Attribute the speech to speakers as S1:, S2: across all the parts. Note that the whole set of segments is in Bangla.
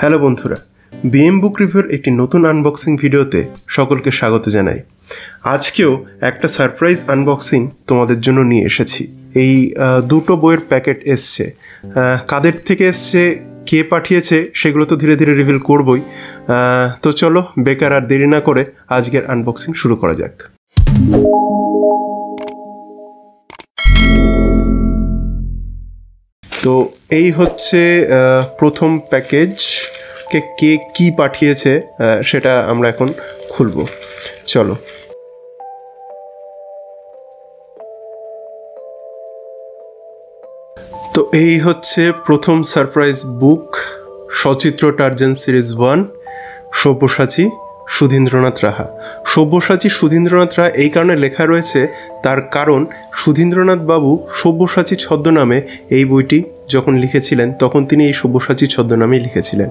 S1: হ্যালো বন্ধুরা, বিএম বুক রিভিউর একটি নতুন আনবক্সিং ভিডিওতে সকলকে স্বাগত জানাই। আজকেও একটা সারপ্রাইজ আনবক্সিং তোমাদের জন্য নিয়ে এসেছি। এই দুটো বইয়ের প্যাকেট এসছে, কাদের থেকে এসছে, কে পাঠিয়েছে সেগুলো তো ধীরে ধীরে রিভিল করবই। তো চলো বেকার আর দেরি না করে আজকের আনবক্সিং শুরু করা যাক। তো এই হচ্ছে প্রথম প্যাকেজ। কে কি পাঠিয়েছে সেটা আমরা এখন খুলব। চলো। তো এই হচ্ছে প্রথম সারপ্রাইজ বুক, সচিত্র টার্জান সিরিজ 1, সব্যসাচী সুধীন্দ্রনাথ রাহা। সব্যসাচী সুধীন্দ্রনাথ রাহা এই কারণে লেখা রয়েছে, তার কারণ সুধীন্দ্রনাথ বাবু সব্যসাচী ছদ্মনামে এই বইটি যখন লিখেছিলেন তখন তিনি এই সব্যসাচী ছদ্মনামেই লিখেছিলেন।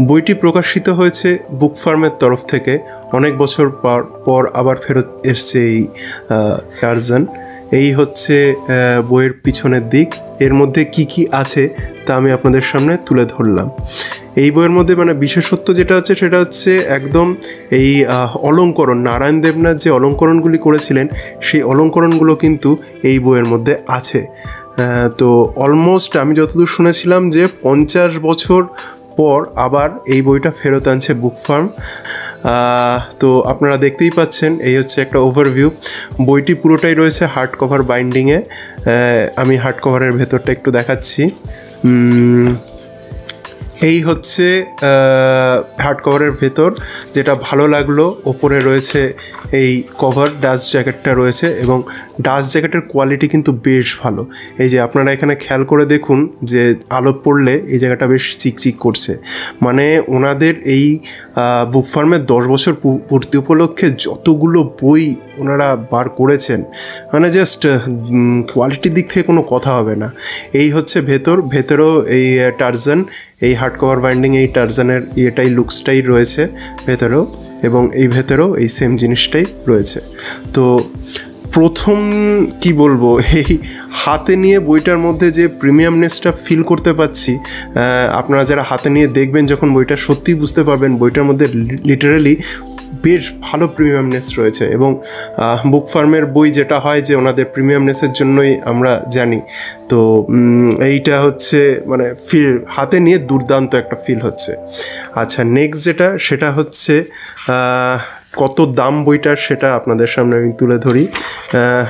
S1: বইটি প্রকাশিত হয়েছে বুক ফার্মের তরফ থেকে, অনেক বছর পর আবার ফেরত এসছে এই টার্জান। এই হচ্ছে বইয়ের পিছনের দিক। এর মধ্যে কি কি আছে তা আমি আপনাদের সামনে তুলে ধরলাম। এই বইয়ের মধ্যে বিশেষত্ব যেটা হচ্ছে সেটা হচ্ছে একদম এই অলঙ্করণ, নারায়ণ দেবনাথ যে অলঙ্করণগুলি করেছিলেন সেই অলঙ্করণগুলো কিন্তু এই বইয়ের মধ্যে আছে। তো অলমোস্ট আমি যতদূর শুনেছিলাম যে 50 বছর পর আবার এই বইটা ফেরত আনছে বুক ফার্ম। তো আপনারা দেখতেই পাচ্ছেন, এই হচ্ছে একটা ওভারভিউ। বইটি পুরোটাই রয়েছে হার্ড কভার বাইন্ডিংয়ে। আমি হার্ড কভারের ভেতরটা একটু দেখাচ্ছি। এই হচ্ছে হার্ড কভারের ভেতর। যেটা ভালো লাগলো, ওপরে রয়েছে এই কভার, ডাস্ট জ্যাকেটটা রয়েছে এবং ডাস্ট জ্যাকেটের কোয়ালিটি কিন্তু বেশ ভালো। এই যে আপনারা এখানে খেয়াল করে দেখুন যে আলো পড়লে এই জায়গাটা বেশ চিকচিক করছে। মানে ওনাদের এই বুক ফার্মের 10 বছর পূর্তি উপলক্ষে যতগুলো বই ওনারা বার করেছেন, মানে জাস্ট কোয়ালিটির দিক থেকে কোনো কথা হবে না। এই হচ্ছে ভেতরেও এই টার্জান, এই হার্ড কভার বাইন্ডিং এই টার্জানের ইয়েটাই, লুকসটাই রয়েছে ভেতরেও, এবং এই ভেতরেও এই সেম জিনিসটাই রয়েছে। তো প্রথম কি বলবো, এই হাতে নিয়ে বইটার মধ্যে যে প্রিমিয়ামনেসটা ফিল করতে পাচ্ছি, আপনারা যারা হাতে নিয়ে দেখবেন যখন বইটা সত্যিই বুঝতে পারবেন বইটার মধ্যে লিটারালি বেশ ভালো প্রিমিয়ামনেস রয়েছে। এবং বুক ফার্মের বই যেটা হয় যে ওনাদের প্রিমিয়ামনেসের জন্যই আমরা জানি। তো এইটা হচ্ছে ফিল, হাতে নিয়ে দুর্দান্ত একটা ফিল হচ্ছে। আচ্ছা, নেক্সট সেটা হচ্ছে কত দাম বইটার সেটা আপনাদের সামনে আমি তুলে ধরি।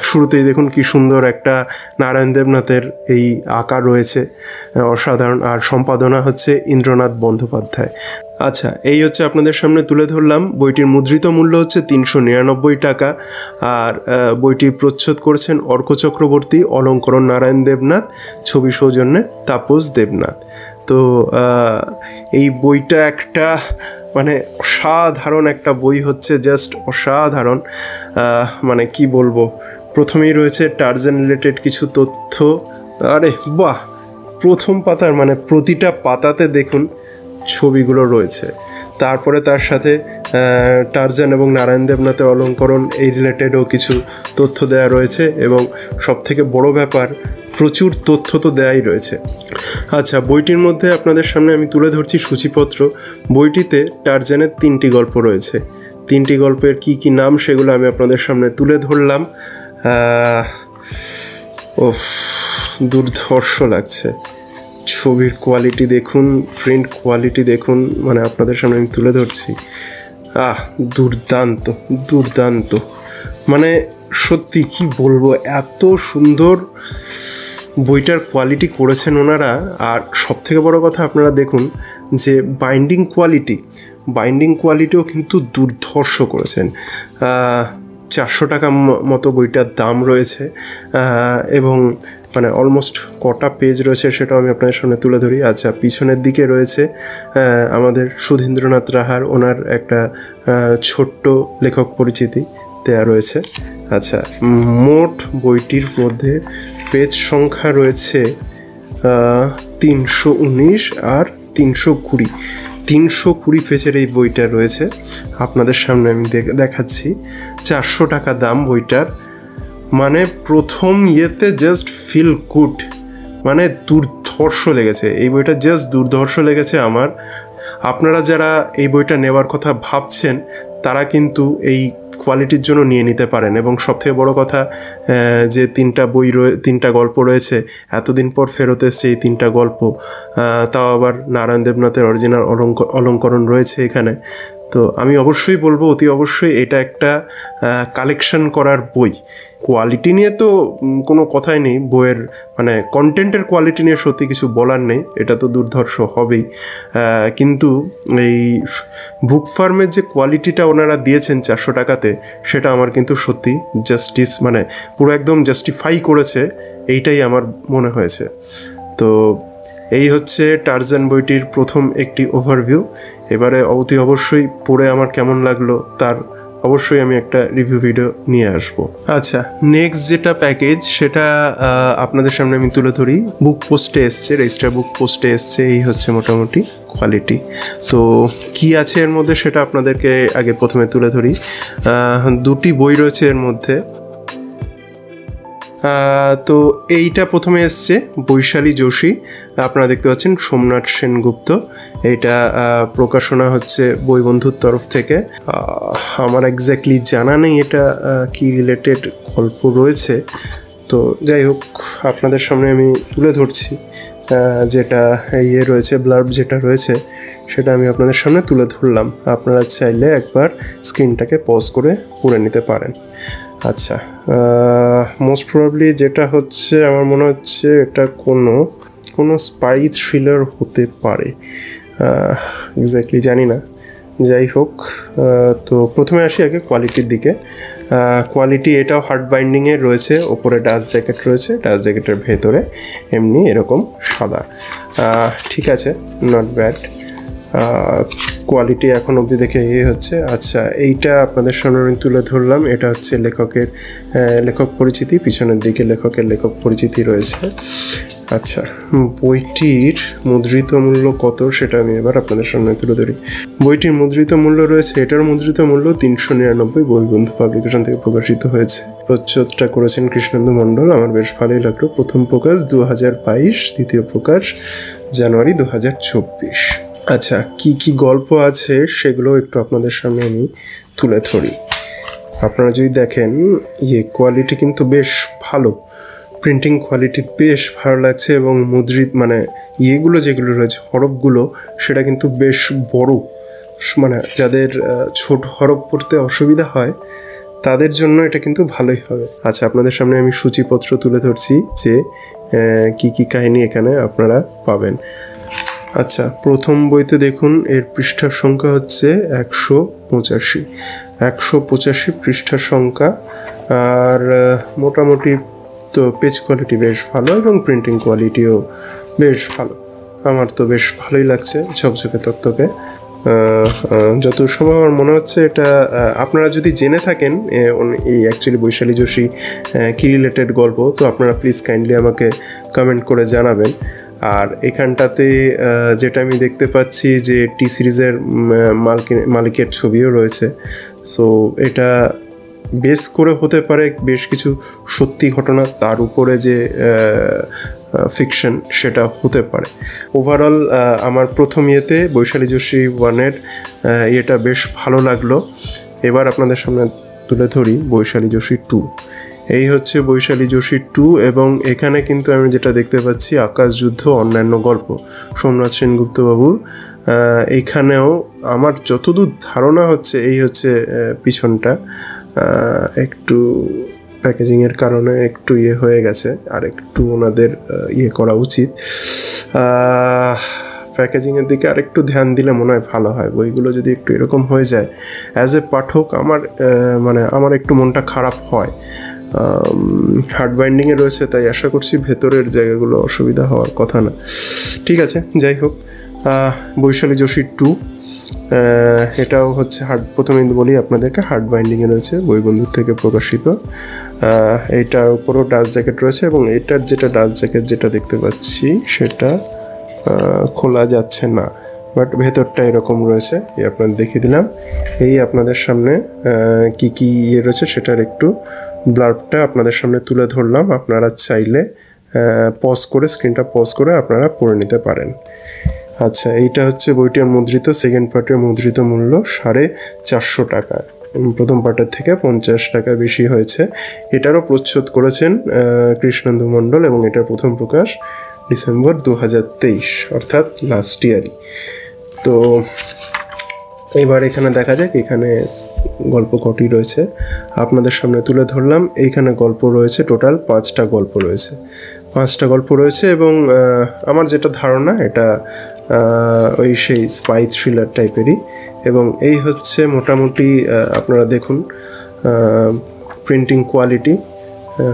S1: শুরুতেই দেখুন কি সুন্দর একটা নারায়ণ দেবনাথের এই আঁকা রয়েছে, অসাধারণ। আর সম্পাদনা হচ্ছে ইন্দ্রনাথ বন্দ্যোপাধ্যায়। আচ্ছা, এই হচ্ছে আপনাদের সামনে তুলে ধরলাম। বইটির মুদ্রিত মূল্য হচ্ছে 399 টাকা। আর বইটি প্রচ্ছদ করেছেন অর্ক চক্রবর্তী, অলঙ্করণ নারায়ণ দেবনাথ, ছবি সৌজন্যে তাপস দেবনাথ। তো এই বইটা একটা অসাধারণ একটা বই হচ্ছে, জাস্ট অসাধারণ। কি বলবো, প্রথমেই রয়েছে টার্জান রিলেটেড কিছু তথ্য। আরে বাহ, প্রথম পাতার প্রতিটা পাতাতে দেখুন ছবিগুলো রয়েছে। তারপরে তার সাথে টার্জান এবং নারায়ণ দেবনাথের অলঙ্করণ এই রিলেটেডও কিছু তথ্য দেওয়া রয়েছে, এবং সবথেকে বড় ব্যাপার, প্রচুর তথ্য তো দেয়াই রয়েছে। আচ্ছা, বইটির মধ্যে আপনাদের সামনে আমি তুলে ধরছি সূচিপত্র। বইটিতে টার্জানের 3টি গল্প রয়েছে। 3টি গল্পের কি কি নাম সেগুলো আমি আপনাদের সামনে তুলে ধরলাম। দুর্ধর্ষ লাগছে। ছবির কোয়ালিটি দেখুন, প্রিন্ট কোয়ালিটি দেখুন, আপনাদের সামনে আমি তুলে ধরছি। দুর্দান্ত দুর্দান্ত, সত্যি কি বলবো, এত সুন্দর বইটার কোয়ালিটি করেছেন ওনারা। আর সবথেকে বড় কথা, আপনারা দেখুন যে বাইন্ডিং কোয়ালিটিও কিন্তু দুর্ধর্ষ করেছেন। 400 টাকা মতো বইটার দাম রয়েছে, এবং অলমোস্ট কটা পেজ রয়েছে সেটাও আমি আপনাদের সামনে তুলে ধরি। আচ্ছা, পিছনের দিকে রয়েছে আমাদের সুধীন্দ্রনাথ রাহার, ওনার একটা ছোট্ট লেখক পরিচিতি দেয়া রয়েছে। আচ্ছা, মোট বইটির মধ্যে পেজ সংখ্যা রয়েছে 319 আর 320। 320 পেজের এই বইটা রয়েছে, আপনাদের সামনে আমি দেখাচ্ছি। 400 টাকা দাম বইটার। প্রথম ইয়েতে জাস্ট ফিল গুড, দুর্ধর্ষ লেগেছে এই বইটা, জাস্ট দুর্ধর্ষ লেগেছে আমার। আপনারা যারা এই বইটা নেওয়ার কথা ভাবছেন তারা কিন্তু এই কোয়ালিটির জন্য নিয়ে নিতে পারেন। এবং সবথেকে বড় কথা, যে তিনটা গল্প রয়েছে, এতদিন পর ফেরত এসছে এই তিনটা গল্প, তাও আবার নারায়ণ দেবনাথের অরিজিনাল অলঙ্করণ রয়েছে এখানে। তো আমি অবশ্যই বলবো, অতি অবশ্যই এটা একটা কালেকশন করার বই। কোয়ালিটি নিয়ে তো কোনো কথাই নেই, বইয়ের মানে কন্টেন্টের কোয়ালিটি নিয়ে সত্যি কিছু বলার নেই, এটা তো দুর্ধর্ষ হবেই। কিন্তু এই বুক ফার্মের যে কোয়ালিটিটা ওনারা দিয়েছেন 400 টাকাতে, সেটা আমার কিন্তু সত্যি জাস্টিস, মানে পুরো একদম জাস্টিফাই করেছে, এইটাই আমার মনে হয়েছে। তো এই হচ্ছে টারজান বইটির প্রথম একটি ওভারভিউ। এবারে অতি অবশ্যই পড়ে আমার কেমন লাগলো তার অবশ্যই আমি একটা রিভিউ ভিডিও নিয়ে আসবো। আচ্ছা, নেক্সট যেটা প্যাকেজ সেটা আপনাদের সামনে আমি তুলে ধরি। বুক পোস্টে এসছে, রেজিস্টার বুক পোস্টে এসছে। এই হচ্ছে মোটামুটি কোয়ালিটি। তো কি আছে এর মধ্যে সেটা আপনাদেরকে আগে প্রথমে তুলে ধরি। দুটি বই রয়েছে এর মধ্যে। তো এইটা প্রথমে এসছে বৈশালী যোশী, আপনারা দেখতে পাচ্ছেন সোমনাথ সেনগুপ্ত। এইটা প্রকাশনা হচ্ছে বইবন্ধুর তরফ থেকে। আমার এক্স্যাক্টলি জানা নেই এটা কি রিলেটেড গল্প রয়েছে, তো যাই হোক আপনাদের সামনে আমি তুলে ধরছি। যেটা ইয়ে রয়েছে, ব্লার্ব যেটা রয়েছে সেটা আমি আপনাদের সামনে তুলে ধরলাম। আপনারা চাইলে একবার স্ক্রিনটাকে পজ করে পড়ে নিতে পারেন। আচ্ছা, মোস্ট প্রবাবলি যেটা হচ্ছে, আমার মনে হচ্ছে এটা কোনো স্পাই থ্রিলার হতে পারে, এক্স্যাক্টলি জানি না। যাই হোক, তো প্রথমে আসি আগে কোয়ালিটির দিকে। কোয়ালিটি এটাও হার্ড বাইন্ডিংয়ের রয়েছে, ওপরে ডাস্ট জ্যাকেট রয়েছে, ডাস্ট জ্যাকেটের ভেতরে এমনি এরকম সাদা। ঠিক আছে, নট ব্যাড কোয়ালিটি এখন অবধি দেখে হচ্ছে। আচ্ছা, এইটা আপনাদের সামনে আমি তুলে ধরলাম। এটা হচ্ছে লেখক পরিচিতি, পিছনের দিকে লেখক পরিচিতি রয়েছে। আচ্ছা, বইটির মুদ্রিত মূল্য কত সেটা আমি এবার আপনাদের সামনে তুলে ধরি। বইটির মুদ্রিত মূল্য রয়েছে, এটার মুদ্রিত মূল্য 399, বইবন্ধু পাবলিকেশন থেকে প্রকাশিত হয়েছে। প্রচ্ছদটা করেছেন কৃষ্ণেন্দু মণ্ডল, আমার বেশ ভালোই লাগলো। প্রথম প্রকাশ 2022, দ্বিতীয় প্রকাশ জানুয়ারি 2024। আচ্ছা, কি গল্প আছে সেগুলো একটু আপনাদের সামনে আমি তুলে ধরি। আপনারা যদি দেখেন, কোয়ালিটি কিন্তু বেশ ভালো, প্রিন্টিং কোয়ালিটি বেশ ভালো লাগছে। এবং মানে যেগুলো রয়েছে হরফগুলো, সেটা কিন্তু বেশ বড়, মানে যাদের ছোট হরফ পড়তে অসুবিধা হয় তাদের জন্য এটা কিন্তু ভালোই হবে। আচ্ছা, আপনাদের সামনে আমি সূচিপত্র তুলে ধরছি যে কি কাহিনী এখানে আপনারা পাবেন। আচ্ছা, প্রথম বইতে দেখুন, এর পৃষ্ঠার সংখ্যা হচ্ছে 185 পৃষ্ঠার সংখ্যা। আর মোটামুটি তো পেজ কোয়ালিটি বেশ ভালো এবং প্রিন্টিং কোয়ালিটিও বেশ ভালো। আমার তো বেশ ভালোই লাগছে, ঝকঝকে তকতকে। যত সময় আমার মনে হচ্ছে এটা আপনারা যদি জেনে থাকেন এই অ্যাকচুয়ালি বৈশালী যোশী কি রিলেটেড গল্প, তো আপনারা প্লিজ কাইন্ডলি আমাকে কমেন্ট করে জানাবেন। আর এখানটাতে যেটা আমি দেখতে পাচ্ছি যে টি সিরিজের মালিকের ছবিও রয়েছে। সো এটা বেস করে হতে পারে বেশ কিছু সত্যি ঘটনা, তার উপরে যে ফিকশন সেটা হতে পারে। ওভারঅল আমার প্রথম বৈশালী যোশী 1-এর এটা বেশ ভালো লাগলো। এবার আপনাদের সামনে তুলে ধরি বৈশালী যোশী 2। এই হচ্ছে বৈশালী যোশী 2, এবং এখানে কিন্তু আমি যেটা দেখতে পাচ্ছি আকাশযুদ্ধ অন্যান্য গল্প, সোমনাথ সেনগুপ্ত বাবুর। এইখানেও আমার যতদূর ধারণা হচ্ছে এই হচ্ছে পিছনটা একটু প্যাকেজিংয়ের কারণে একটু হয়ে গেছে, আর একটু ওনাদের করা উচিত। প্যাকেজিংয়ের দিকে আরেকটু ধ্যান দিলে মনে হয় ভালো হয়। বইগুলো যদি একটু এরকম হয়ে যায়, অ্যাজ এ পাঠক আমার একটু মনটা খারাপ হয়। হার্ড বাইন্ডিংয়ে রয়েছে, তাই আশা করছি ভেতরের জায়গাগুলো অসুবিধা হওয়ার কথা না। ঠিক আছে, যাই হোক, বৈশালী যোশী 2 এটাও হচ্ছে প্রথমে বলি আপনাদেরকে হার্ড বাইন্ডিংয়ে রয়েছে, বইবন্ধুর থেকে প্রকাশিত। এইটার উপরও ডাস্ট জ্যাকেট রয়েছে, এবং এটার যেটা ডাস্ট জ্যাকেট যেটা দেখতে পাচ্ছি সেটা খোলা যাচ্ছে না, বাট ভেতরটা এরকম রয়েছে। আপনাদের দেখিয়ে দিলাম। এই আপনাদের সামনে কি রয়েছে সেটার একটু ব্লার্বটা আপনাদের সামনে তুলে ধরলাম। আপনারা চাইলে স্ক্রিনটা পজ করে আপনারা পড়ে নিতে পারেন। আচ্ছা, এইটা হচ্ছে বইটির মুদ্রিত সেকেন্ড পার্টের মুদ্রিত মূল্য 450 টাকা। প্রথম পার্টের থেকে 50 টাকা বেশি হয়েছে। এটারও প্রচ্ছদ করেছেন কৃষ্ণেন্দু মণ্ডল এবং এটার প্রথম প্রকাশ ডিসেম্বর 2023, অর্থাৎ লাস্ট ইয়ারই। তো এবার এখানে দেখা যাক এখানে গল্প কটি রয়েছে, আপনাদের সামনে তুলে ধরলাম। এইখানে গল্প রয়েছে টোটাল 5টা গল্প রয়েছে, 5টা গল্প রয়েছে এবং আমার যেটা ধারণা এটা ওই সেই স্পাই থ্রিলার টাইপেরই। এবং এই হচ্ছে মোটামুটি আপনারা দেখুন প্রিন্টিং কোয়ালিটি,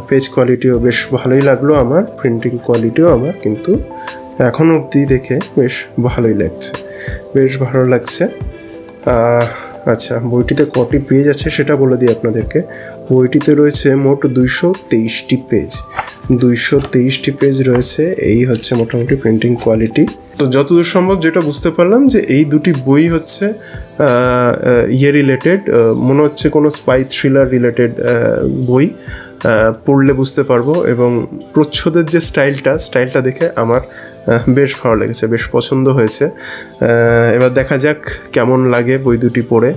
S1: পেজ কোয়ালিটিও বেশ ভালোই লাগলো আমার, প্রিন্টিং কোয়ালিটিও আমার কিন্তু এখন অবধি দেখে বেশ ভালোই লাগছে, বেশ ভালো লাগছে। আচ্ছা, বইটিতে কটি পেজ আছে সেটা বলে দিই আপনাদেরকে। বইটিতে রয়েছে মোট 223টি পেজ, 223টি পেজ রয়েছে। এই হচ্ছে মোটামুটি প্রিন্টিং কোয়ালিটি। তো যতদূর সম্ভব যেটা বুঝতে পারলাম যে এই দুটি বই হচ্ছে রিলেটেড, মনে হচ্ছে কোনো স্পাই থ্রিলার রিলেটেড বই, পড়লে বুঝতে পারবো। এবং প্রচ্ছদের যে স্টাইলটা দেখে আমার বেশ ভালো লেগেছে, বেশ পছন্দ হয়েছে। এবার দেখা যাক কেমন লাগে বই দুটি পড়ে।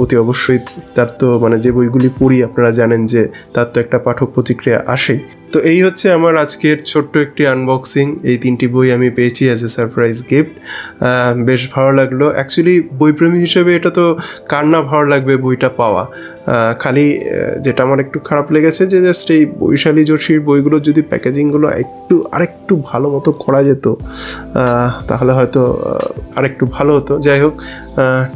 S1: অতি অবশ্যই তার তো মানে যে বইগুলি পড়ি আপনারা জানেন যে তার তো একটা পাঠক প্রতিক্রিয়া আসেই। তো এই হচ্ছে আমার আজকের ছোট্ট একটি আনবক্সিং। এই 3টি বই আমি পেয়েছি অ্যাজ এ সারপ্রাইজ গিফট। বেশ ভালো লাগলো। অ্যাকচুয়ালি বইপ্রেমী হিসেবে এটা তো কার না ভালো লাগবে বইটা পাওয়া। খালি যেটা আমার একটু খারাপ লেগেছে যে জাস্ট এই বৈশালী যোশীর বইগুলোর যদি প্যাকেজিংগুলো আরেকটু ভালো মতো করা যেত তাহলে হয়তো আরেকটু ভালো হতো। যাই হোক,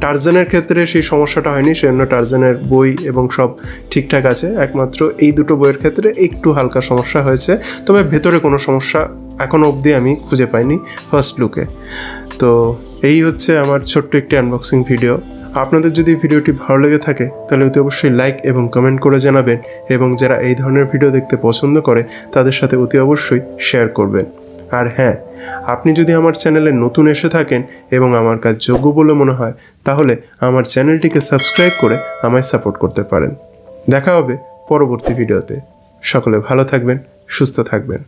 S1: টারজানের ক্ষেত্রে সেই সমস্যাটা হয়নি, সেজন্য টারজানের বই এবং সব ঠিকঠাক আছে। একমাত্র এই দুটো বইয়ের ক্ষেত্রে একটু হালকা সমস্যা হয়েছে, তবে ভেতরে কোনো সমস্যা এখনও অবধি আমি খুঁজে পাইনি ফার্স্ট লুকে। তো এই হচ্ছে আমার ছোট্ট একটি আনবক্সিং ভিডিও। আপনাদের যদি ভিডিওটি ভালো লেগে থাকে তাহলে অতি অবশ্যই লাইক এবং কমেন্ট করে জানাবেন, এবং যারা এই ধরনের ভিডিও দেখতে পছন্দ করে তাদের সাথে অতি অবশ্যই শেয়ার করবেন। আর হ্যাঁ, আপনি যদি আমার চ্যানেলে নতুন এসে থাকেন এবং আমার কাজ যোগ্য বলে মনে হয় তাহলে আমার চ্যানেলটিকে সাবস্ক্রাইব করে আমায় সাপোর্ট করতে পারেন। দেখা হবে পরবর্তী ভিডিওতে। সকলে ভালো থাকবেন, সুস্থ থাকবেন।